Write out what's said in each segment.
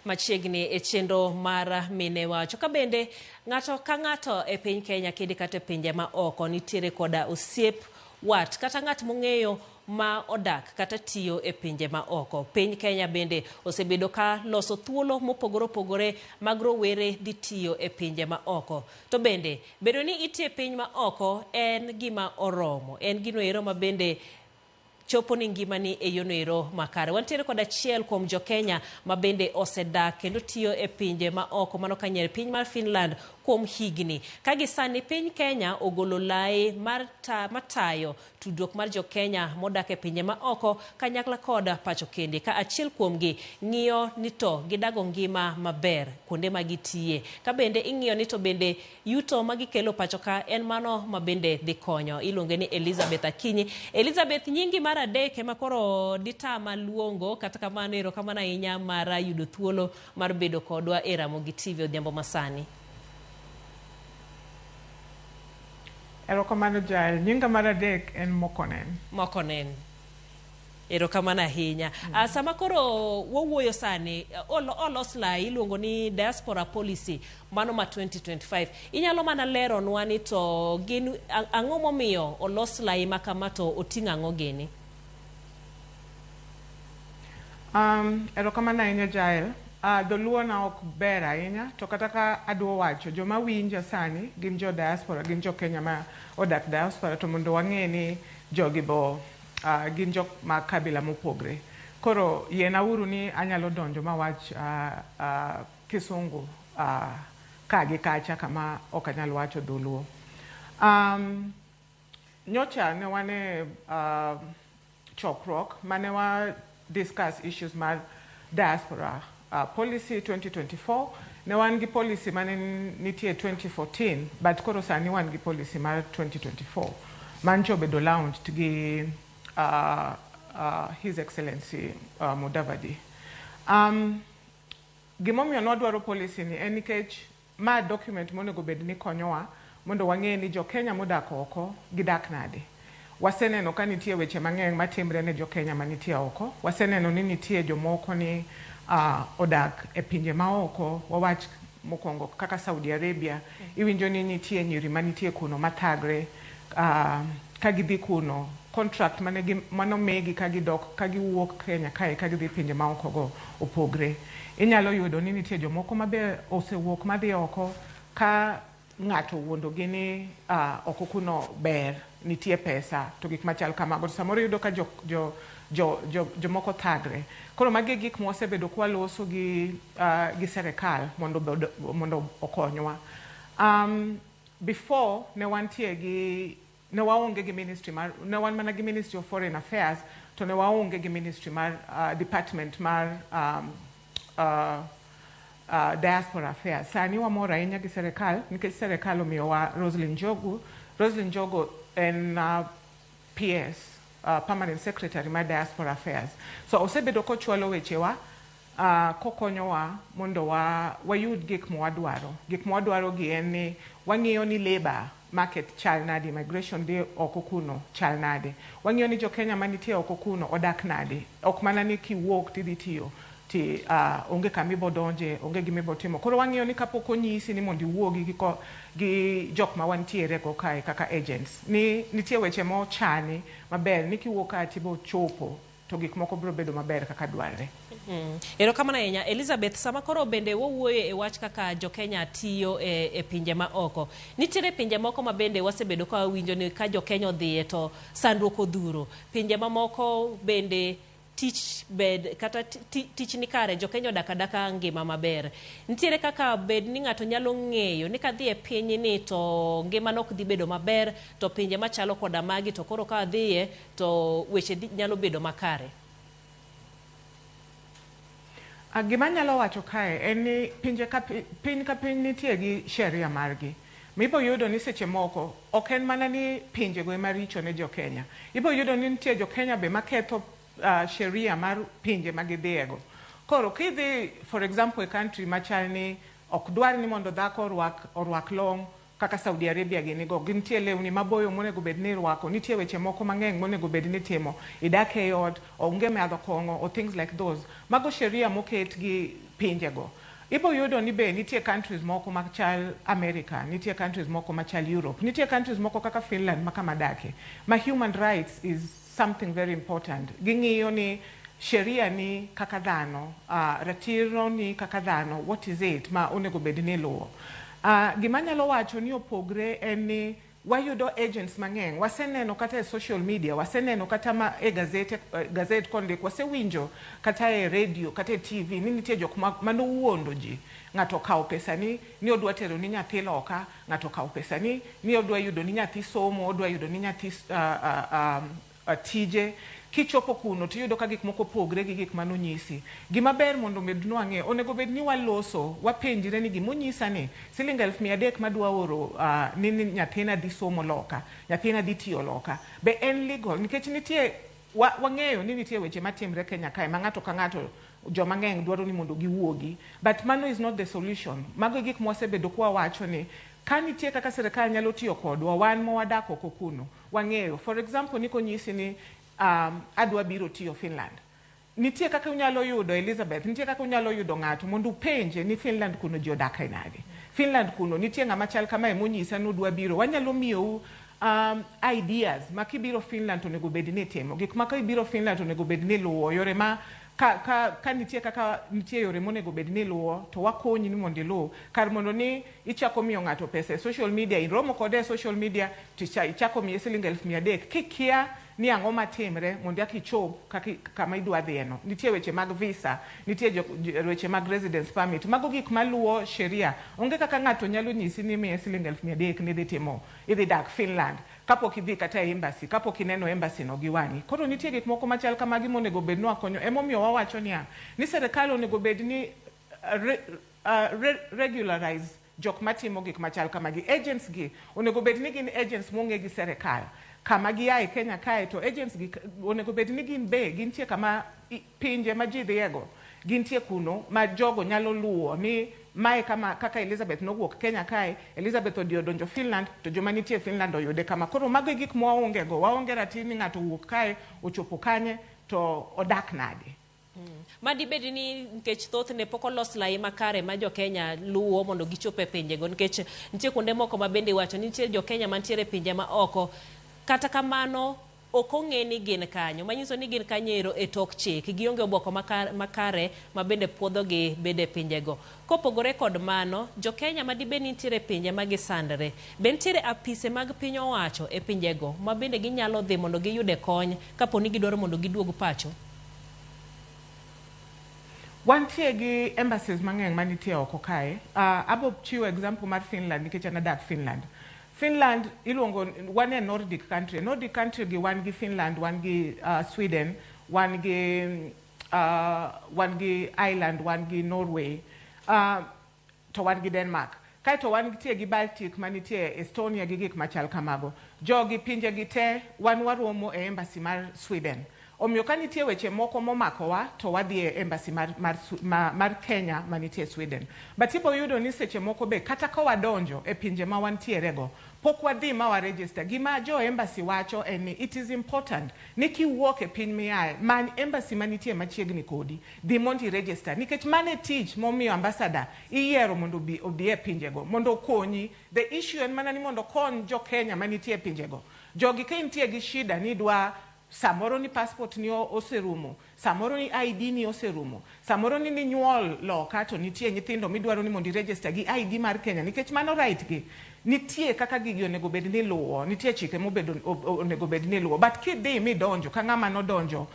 machiegni e chenro mar mine wacho ka bende ng'ato ka ng'ato e piny Kenya kidi kata pinje ma oko nitiere koda osiep wat kata ng'at mong'eyo ma odak kata tiyo e pinje ma oko. Piny Kenya bende osebedo ka loso thuolo mopogore opogore mag rowere dhi tiyo e pinje ma oko. To bende bedo ni itie piny ma oko en gima oromo, en gino ero ma bende chopo ni ngimani e yono ero makare. Wantiere kod achiel kuom Jokenya ma bende osedak kendo tiyo e pinje ma oko, mano kanyere piny mar Finland kuom higni. Kagi sani piny Kenya ogolo lai mar matayo tudruok mar Jokenya modak e pinje ma oko kanyakla koda pacho kende, ka achiel kuom gi ng'iyo ni to gidago ngima maber kuonde ma gitiye, ka bende ing'iyo ni to bende yuto ma gikelo pacho ka en mano ma bende dhi konyo. Iluonge ni Elizabeth Akinyi. Elizabeth, nyingi mar adek ema koro ditama luongo, kata kamano erokamano ahinya mar yudo thuolo mar bedo kodwa e Ramogi TV odhiambo masani. Erokamano Jael, nyinga mar adek en Mokkonen. Mokkonen. Erokamano ahinya. Sama koro wawuoyo sani, olos lai iluongo ni diaspora policy mano ma 2025. Inyalo mana leronwa ni to gin ang'o momiyo olos lai ma kama to oting'o ang'o gini? Erokamano ahinya Jael. Dholuo na ok ber ahinya, to kata ka adwa wacho joma winja sani gin jo diaspora, gin jo Kenya ma odak diaspora, to mondo wang'e ni jogi bo gin jok ma kabila mopogre. Koro yenauru ni anyalo donjo ma wach kisungu ka gi kacha kama ok anyalo wacho dholuo. Nyocha ne wane chokruok mane wa discuss issues mar diaspora policy 2024. Ne wan gi policy mane nitie 2014, but koro sani wan gi policy mar 2024 mancho bedo launched gi His Excellency Mudavadi. Gimomiyo nodwaro policy ni en nikech ma document monego bed ni konyowa mondo wang'e ni jo Kenya modak oko gidak nade. Waseneno ka nitie weche mang'eny matimre ne jo Kenya manitie oko. Waseneno ni nitie jomoko ni odak e pinje ma oko, wawach mokwongo kaka Saudi Arabia. Iwinjo ni nitie nyiri manitie kuno mathagre ka gidhi kuno, contract mano megi ka gidok, ka giwuok Kenya kae ka gidhi pinje ma oko go opogre. Inyalo yudo ni nitie jomoko mabe osewuok madhi oko ka ng'ato wuondo gi ni oko kuno ber, nitie pesa to gik machal kamago. Samoro yudo ka jomoko thagre. Koro magi gik mosebedo kwa loso gi serikal mondo okonywa. Before ne waonge gi ministry mar, ne wan mana gi Ministry of Foreign Affairs, to ne waonge gi ministry mar department mar diaspora affairs. Sani wamor ahinya gi serikal nikech serikal omiyowa Roslyn Njogo en PS, permanent secretary mar diaspora affairs. So osebedo kochwalo wechewa kokonyowa mondo wayud gik mwadwaro. Gik mwadwaro gi en ni wang'iyo ni labor market chal nade, migration de oko kuno chal nade. Wang'iyo ni jo Kenya manitie oko kuno odak nade. Ok mana ni kiwuok tidhi tiyo ti onge kamibo donje, onge gimibo timo. Koro wang'iyo ni kapok onyisi ni mondo iwuogi gi jok ma wantiere go kae kaka agents. Ni nitie weche mo chani maber ni kiwuok ka tibo chopo to gik moko biro bedo maber kaka dwarre. Erokamano ahinya Elizabeth. Sama koro bende wawuoyo e wach kaka jo Kenya tiyo e pinje ma oko, nitiere pinje moko ma bende wasebedo ka winjo ni ka jo Kenya odhiye to sandruok odhuro. Pinje ma moko bende tich bed kata tich ni kare, jo Kenya odak adaka ngima maber. Nitiere kaka bed ni ng'ato nyalo ng'eyo ni kadhi e piny ni to ngima nok dhi bedo maber, to pinje machalo koda magi to koro ka dhiye to weche nyalo bedo makare. Gima nyalo wacho kae en ni piny ka piny nitie gi sheria margi. Mibo yudo ni seche moko ok en mana ni pinje go ema richo ne jo Kenya. Ibo yudo ni nitie jo Kenya be maketho sheria mar pinje magidhiego. Koro kidhi for example a country machal ni ok dwar ni mondo dhako orwak long kaka Saudi Arabia ginigo, gintie lewni maboyo monego bed ni rwako, nitie weche moko mang'eny monego bed ni timo, idak e ot, onge madho kong'o or things like those. Mago sheria moket gi pinjego. Ibo yudo ni be nitie countries moko machal America, nitie countries moko machal Europe, nitie countries moko kaka Finland makamadake. Ma human rights is something very important. Ging'iyo ni sheria ni kaka dhano, ratiro ni kaka dhano, what is it ma onego bed ni luwo. Gimanyalo wacho ni opogre en ni wayudo agents mang'eny, waseneno kata e social media, waseneno kata e gazet kondik, wasewinjo kata e radio, kata e TV, ni nitie jok manowuondo ji. Ng'ato kawo pesa ni odwa tero ni nyathi loka, ng'ato kawo pesa ni odwa yudo ni nyathi somo, odwa yudo ni nyathi tije. Kichopo kuno tiyudo ka gik moko pogre gi gik manonyisi. Gima ber mondo med nwang'e, onego bed ni waloso, wapenjire ni gimonyisa ni siling 1,300 madwa oro ni nyathina dhi somo loka, nyathina dhi tiyo loka. Be en legal? Nikech nitie, wang'eyo ni nitie weche matimre Kenya kae, ma ng'ato ka ng'ato joma ng'eny dwaro ni mondo giwuogi. But mano is not the solution. Mago gik mwasebedo kwa wacho ni ka nitie kaka serikal nyalo tiyo kodwa, wan mowadak oko kuno, wang'eyo. For example, niko nyisi ni adwa biro tiyo Finland. Nitie kaka unyalo yudo Elizabeth, nitie kaka unyalo yudo ng'ato mondo upenje ni Finland kuno ji odak nade. Finland kuno nitie ng'ama chal kamae monyisa ni udwa biro. Wanyalo miyou ideas ma kibiro Finland onego bed ni timo. Gik ma ka ibiro Finland onego bed ni luwo, yore ma ka nitie kaka nitie yore monego bed ni luwo, to wakonyi ni mondo iluw. Kar mondo ni ichako miyo ng'ato pesa e social media, iromo kode e social media, ichako miye siling 1,300 kikia ni ang'o matimre mondo akichop kama idwa dhieno. Nitie weche mag visa, nitie weche mag residence permit, mago gik maluwo sheria. Onge kaka ng'ato nyalo nyisi ni miye siling 1,300 ni dhi timo, idhi dak Finland, kapok idhi kata embassy, kapok ineno embassy no gi wang'i. Koro nitie gik moko machal kamagi monego bed ni wakonyo. Emomiyo wawacho ni serikal onego bed ni regularize jok matimo gik machal kamagi. Agents gi onego bed ni gin agents mong'e gi serikal. Kama giae Kenya kae, to agents gi onego bed ni gintie kama pinje ma ji dhiego, gintie kuno ma jogo nyalo luwo ni mae kaka Elizabeth nowuok Kenya kae, Elizabeth odiyo donjo Finland, to joma nitie Finland oyude kama. Koro mago gik mwaongego, waonge ratil ni ng'ato wuok kae ochopo kanye to odak nade. Madi bedi ni nikech thothne pok olos lai makare ma jo Kenya luwo mondo gichope pinjego, nikech nitie kuonde moko ma bende wacho ni nitie jo Kenya mantiere pinje ma oko, kata kamano ok ong'e ni gin kanyo, manyiso ni gin kanyero e tok chik, gionge oboko makare ma bende puodho gi bede pinjego. Kopogore kod mano, jo Kenya ma dibe nitiere pinje ma gisandre, be nitiere apise mag piny owacho e pinjego ma bende ginyalo dhi mondo giyude kony kapo ni gidwaro mondo giduog pacho? Wantie gi embassies mang'eny manitie oko kae. Abo chiwo example mar Finland nikech an adak Finland. Finland iluongo, wan e Nordic country. Nordic country gi wan gi Finland, wan gi Sweden, wan gi Ireland, wan gi Norway, to wan gi Denmark. Kae to wan gitie gi Baltic manitie Estonia gi gik machal kamago. Jogi pinje gi te wan waromo e embassy mar Sweden. Omiyo ka nitie weche moko momakowa to wadhi e embassy mar Kenya manitie Sweden. But ibo yudo ni seche moko be kata ka wadonjo e pinje ma wantierego, pok wadhi ma waregister. Gima jo embassy wacho en ni it is important ni kiwuok e piny miae, many embassy manitie machiegni kodi, dhi mondo register. Nikech mane tich momiyo ambassador iyiero mondo obi e pinjego, mondo konyi. The issue en mana ni mondo kon jo Kenya manitie e pinjego. Jogi ka nitie gi shida ni dwa samoro ni passport ni oserumo, samoro ni ID ni oserumo, samoro ni nyuol loka to nitie nyithindo midwaro ni mondo register gi ID mar Kenya, nikech mano right gi. Nitie kaka gigi onego bed ni luwo, nitie chike onego bed ni luwo. But kidhi midonjo ka ng'ama nodonjo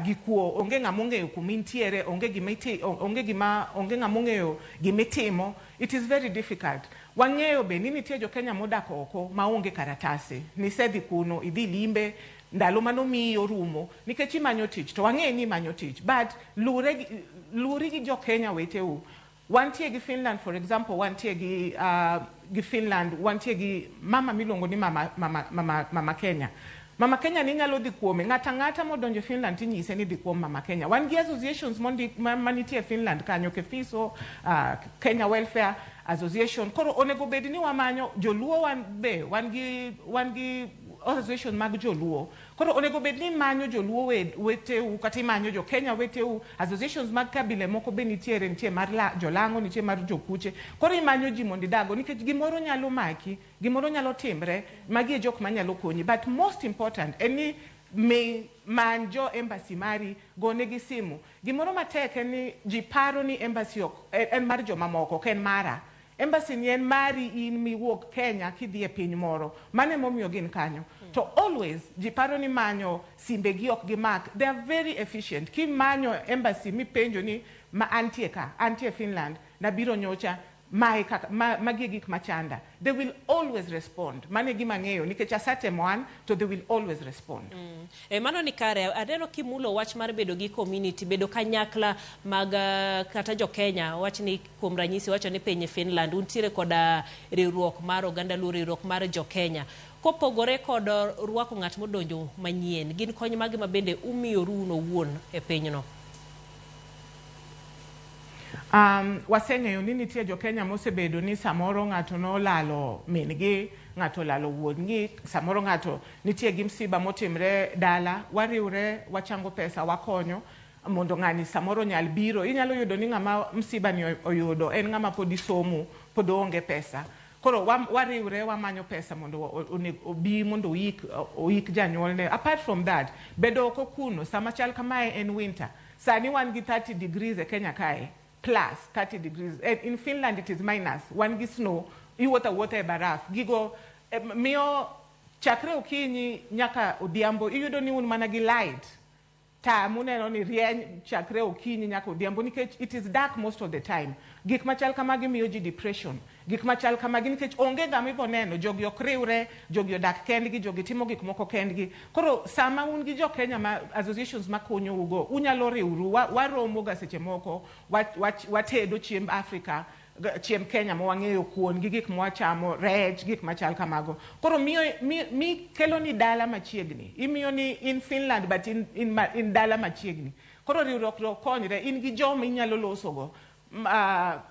gi kuo, onge ng'ama ong'eyo kuma intiere, onge ng'ama ong'eyo gimitimo, it is very difficult. Wang'eyo be ni nitie jo Kenya modak oko ma onge karatasi. Nisedhi kuno, idhi limbe, ndalo manomiyi orumo, nikech imanyo tich, to wang'e ni imanyo tich. But luri gi jo Kenya weteu. Wantie gi Finland, for example, wantie gi Finland, wantie gi mama milongo ni mama Kenya. Mama Kenya ni nyalo dhi kuome, ng'ata modonjo Finland tinyise ni dhi kuom Mama Kenya. Wan gi associations manitie Finland kanyo, Kefiso, Kenya Welfare Association. Koro onego bed ni wamanyo joluo wan be, wan gi association mag joluo. Koro onego bed ni manyo joluo weteu kata manyo jo Kenya weteu, associations mag kabile moko be nitie mar jolango, nitie mar jokuche. Koro imanyo ji mondo idago nikech gimoro nyalo maki, gimoro nyalo timre, magi e jok manyalo konyi. But most important en ni manjo embassy mari gonegi simu. Gimoro matek en ni ji paro ni embassy en mar joma moko, ok en mara. Embassy ni en mari in miwuok Kenya kidhi e piny moro. Mane momiyo gin kanyo. To always ji paro ni manyo simbe gi ok gimak. They are very efficient. Ki manyo embassy mipenjo ni ma antie ka, antie Finland, na biro nyocha magi gik machanda. They will always respond. Mane gima ng'eyo nikech asatemo an, to they will always respond. Mano ni kare, adeno kimulo wach mar bedo gi community, bedo kanyakla mag kata jo Kenya, wach ni kuom ranyisi wacho ni piny Finland untiere koda riwruok mar oganda luo, riwruok mar jo Kenya. Kopogore kod rwako ng'at modonjo manyien, gin kony magi ma bende umiyo runo wuon e pinyno. Waseng'eyo ni nitie jo Kenya mosebedo ni samoro ng'ato no lalo min-gi, ng'ato lalo wuon-gi, samoro ng'ato nitie gi msiba motimre dala, wariwre, wachango pesa, wakonyo mondo ng'ani samoro nyal biro. Inyalo yudo ni ng'ama msiba ni oyudo en ng'ama pod isomo, pod onge pesa. Koro wariwre, wamanyo pesa mondo obi mondo oik janyuolne. Apart from that, bedo oko kuno, sama chal kamae en winter. Sani wan gi 30 degrees e Kenya kae. Plus 30 degrees. In Finland it is minus. One gi snow, iwuotho e baraf. Gigo miyo chakre okinyi nyaka odhiambo iyudo ni un mana gi light. Muneno ni rieny chakre okinyi nyaka odhiambo nikech it is dark most of the time. Gik machal kamagi miyo ji depression. Gik machal kamagi nikech onge gama ibo neno, jogi ok riwre, jogi odak kendgi, jogi timo gik moko kendgi. Koro sama un gi jo Kenya associations makonyo ugo, unyalo riwru, waromo ga seche moko, watedo chiemb Africa, chiemb Kenya mwang'eyo kuon gi gik mwachamo, rech, gik machal kamago. Koro mi kelo ni dala machiegni. Imiyo ni in Finland but in dala machiegni. Koro riwruok konyre, in gi joma inyalo losogo.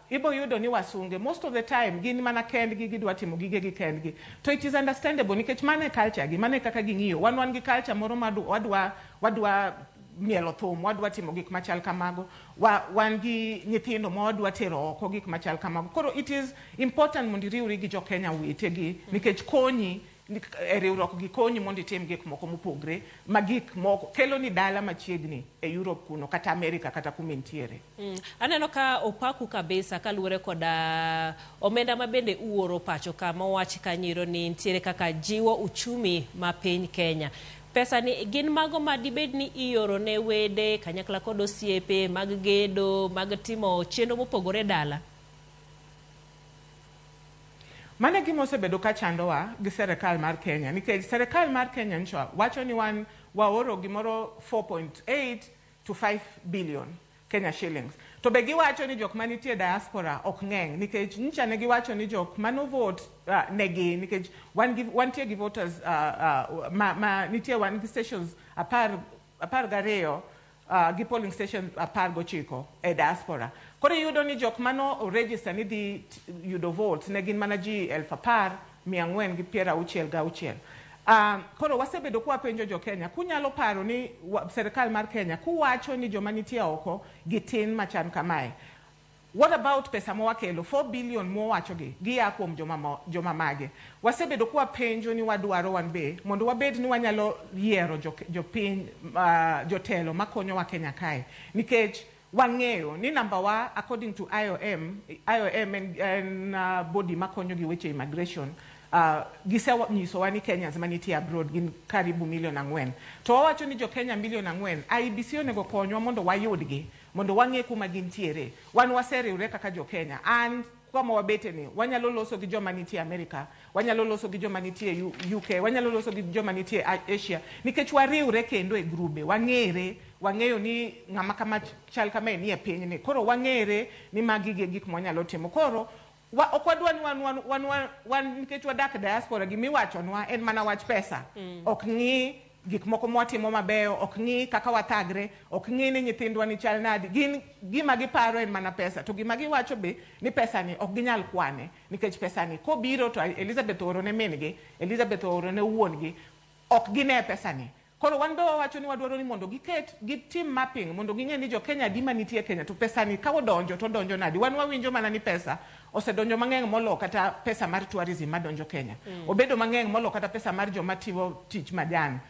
Ibo yudo ni wasunge most of the time gin mana kendgi gidwa timo gige gi kendgi, to it is understandable nikech mane culture gi, mane kaka ging'iyo. Wan gi culture moro wadwa mielo thum, wadwa timo gik machal kamago, wan gi nyithindo wadwa tero oko gik machal kamago. Koro it is important mondo iriwri gi jo Kenya wetegi nikech konyi riwruok gi konyi mondo itim gik moko mopogre, ma gik moko kelo ni dala machiegni e Europe kuno kata America kata kuma intiere. Aneno ka opaku kabisa kaluwore koda omenda ma bende uoro pacho ka mowach kanyiro ni ntiere kaka jiwo uchumi ma piny Kenya. Pesa ni gin mago ma dibed ni ioro ne wede kanyakla kod osiepe mag gedo, mag timo chenro mopogore dala. Mane gima osebedo ka chandowa gi serikal mar Kenya nikech serikal mar Kenya ncho wacho ni wan waoro gimoro 4.8 to 5 billion Kenya shillings. To be giwacho ni jok manitie diaspora ok ng'eny nikech ncha ne giwacho ni jok mano vote negi nikech wan tie gi voters nitie wan gi stations apar gariyo gi polling station 19 e diaspora. Koro yudo ni jok mano o register ni di yudo votes ne gin mana ji 10,466. Koro wasebedo kwa penjo jo Kenya, kunyalo paro ni serikal mar Kenya kuwacho ni joma nitie oko gitin machan kamae. What about pesa mowakelo 4 billion mowacho gi ya kuom joma mage? Wasebedo kwa penjo ni wadwaro wan be mondo wabed ni wanyalo yiero jopiny jotelo makonyo wa Kenya kae nikech wang'eyo ni number according to IOM and body makonyo gi weche immigration, gisenyiso wa ni Kenyans manitie abroad gin karibu 4 million. To wawacho ni jo Kenya 4 million, IBC onego konywa mondo wayudgi, mondo wang'e kuma gintiere. Wan waseriwre kaka jo Kenya, and kama wabete ni wanyalo loso gi joma nitie America, wanyalo loso gi joma nitie UK, wanyalo loso gi joma nitie Asia nikech wariwre kendo e grube, wang'eyo ni ng'ama kama chal kama ni e piny ni. Koro wang'ere ni magi gik mwanyalo timo. Koro okwadwa ni wan nikech wadak diaspora gimiwachonwa en mana wach pesa. Ok ng'i gik moko mwatimo mabeyo, ok ng'i kaka wathagre, ok ng'i ni nyithindwa ni chal nadi. Gima giparo en mana pesa. To gima giwacho be ni pesa ni ok ginyal kwane nikech pesa ni kobiro to Elizabeth oro ne min gi, Elizabeth oro ne wuon gi, ok gine pesa ni. Koro wan be wawacho ni wadwaro ni mondo gitim mapping mondo ging'e ni Jokenya adi manitie Kenya to pesa ni ka odonjo to donjo nadi. Wan wawinjo mana ni pesa osedonjo mang'eny molo kata pesa mar tourism madonjo Kenya. Obedo mang'eny molo kata pesa mar joma timo tich majan,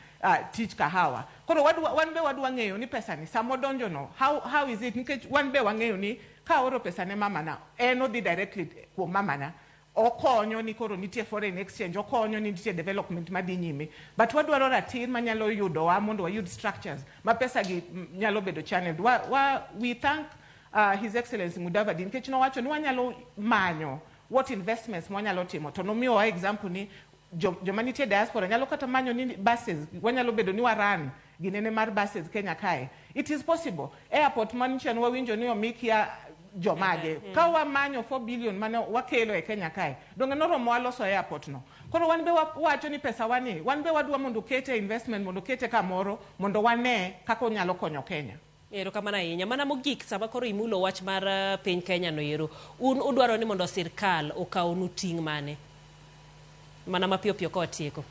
tich kahawa. Koro wan be wadwa ng'eyo ni pesa ni samo donjo no how is it, nikech wan be wang'eyo ni ka oro pesa ne mama na odhi directly kuom mama na. Okonyo ni koro nitie foreign exchange, okonyo ni nitie development madhi nyime, but wadwaro ratir manyalo yudowa mondo wayud structures ma pesa gi nyalo bedo channeled. We thank His Excellency Mudavadi nikech nowacho ni wanyalo manyo what investments mwanyalo timo to nomiyowa example ni joma nitie diaspora nyalo kata manyo ni buses wanyalo bedo ni waran ginene mar buses Kenya kae. It is possible. Airport manichan wawinjo ni omikia jomage ka wamanyo 4 billion mane wakelo e Kenya kae donge noromo waloso airport no. Koro wan be wacho ni pesa wani wan be wadwa mondo kete investment mondo kete kamoro mondo wane kaka onyalo konyo Kenya. Ero kamana ahinya mana mogik sama koro imulo wach mar piny Kenya no ero un udwaro ni mondo sirkal okawnu ting' mane mana mapiyo piyo ka watieko.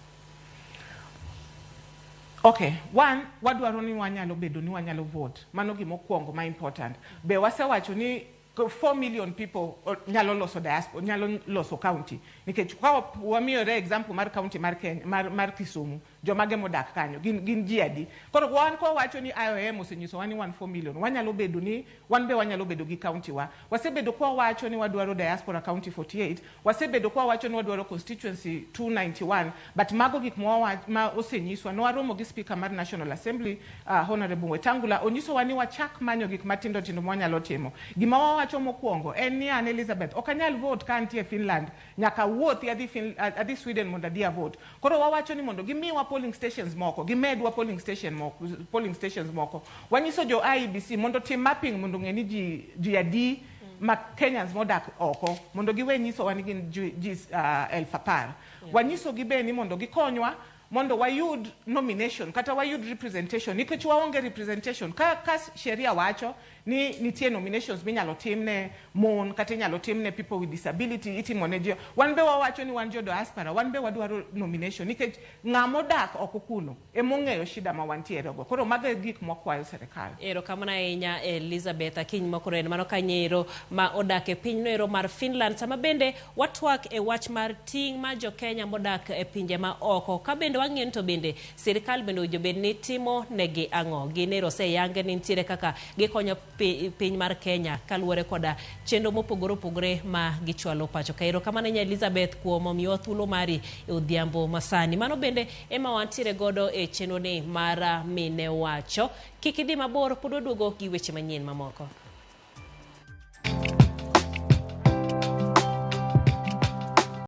Okay, one, wadwaro ni wanyalo bedo ni wanyalo vote. Mano gimokwongo ma important. Be wasewacho ni 4 million people nyalo loso diaspora, nyalo loso county. Nikech kwa wamiyore example mar county mar Kenya, mar Kisumu, jomage modak kanyo, gin ji adi. Koro wan ko wacho ni IOM osenyiso wani 4 million, wanyalo bedo ni, wanyalo bedo gi county wa. Wasebedo kwa wacho ni wadwaro diaspora county 48, wasebedo kwa wacho ni wadwaro constituency 291, but mago gik ma osenyiswa, no waromo gi speaker mar National Assembly, Honorable Wetangula, onyiso wani wachak manyo gik matindo tindo mwanyalo timo. Gima wawacho mokwongo, en ni an Elizabeth, okanyal vote ka antie Finland, nyaka wuothi adhi Sweden mondo adhi vote. Koro wawacho ni mondo gimiwa polling stations moko, gimedwa polling stations moko. Wanyiso jo IEBC mondo tim mapping mondo ng'e ni ji adi ma Kenyans modak oko, mondo giwe nyiso wani gin ji 10,000. Wanyiso gibe ni mondo gikonywa mondo wayud nomination kata wayud representation nikech waonge representation ka sheria wacho ni nitie nominations minyalo timne mon kata inyalo timne people with disability itimone ji. Wan be wawacho ni wan jo diaspora, wan be wadwaro nomination nikech ng'amo dak oko kuno emong'eyo shida ma wantiere go. Koro mago gik mokwayo serikal. Ero kamana ahinya Elizabeth Akiny Mokkonen mano kanyero ma odak e piny no ero mar Finland. Sama bende watwak e wach mar ting' ma Jokenya modak e pinje ma oko ka bende wang'en to bende sirikal bende ojo bed ni timo negi ang'o. Ginero se yange ni ntiere kaka gikonyo piny mar Kenya kaluwore koda chenro mopogore opogore ma gichwalo pacho ka. Ero kamano nya Elizabeth kuom miyo thuolo mari e odhiambo masani. Mano bende ema wantiere godo e chenro ni mar mine wacho. Kik idhi mabor, pod waduogo gi weche manyien mamoko.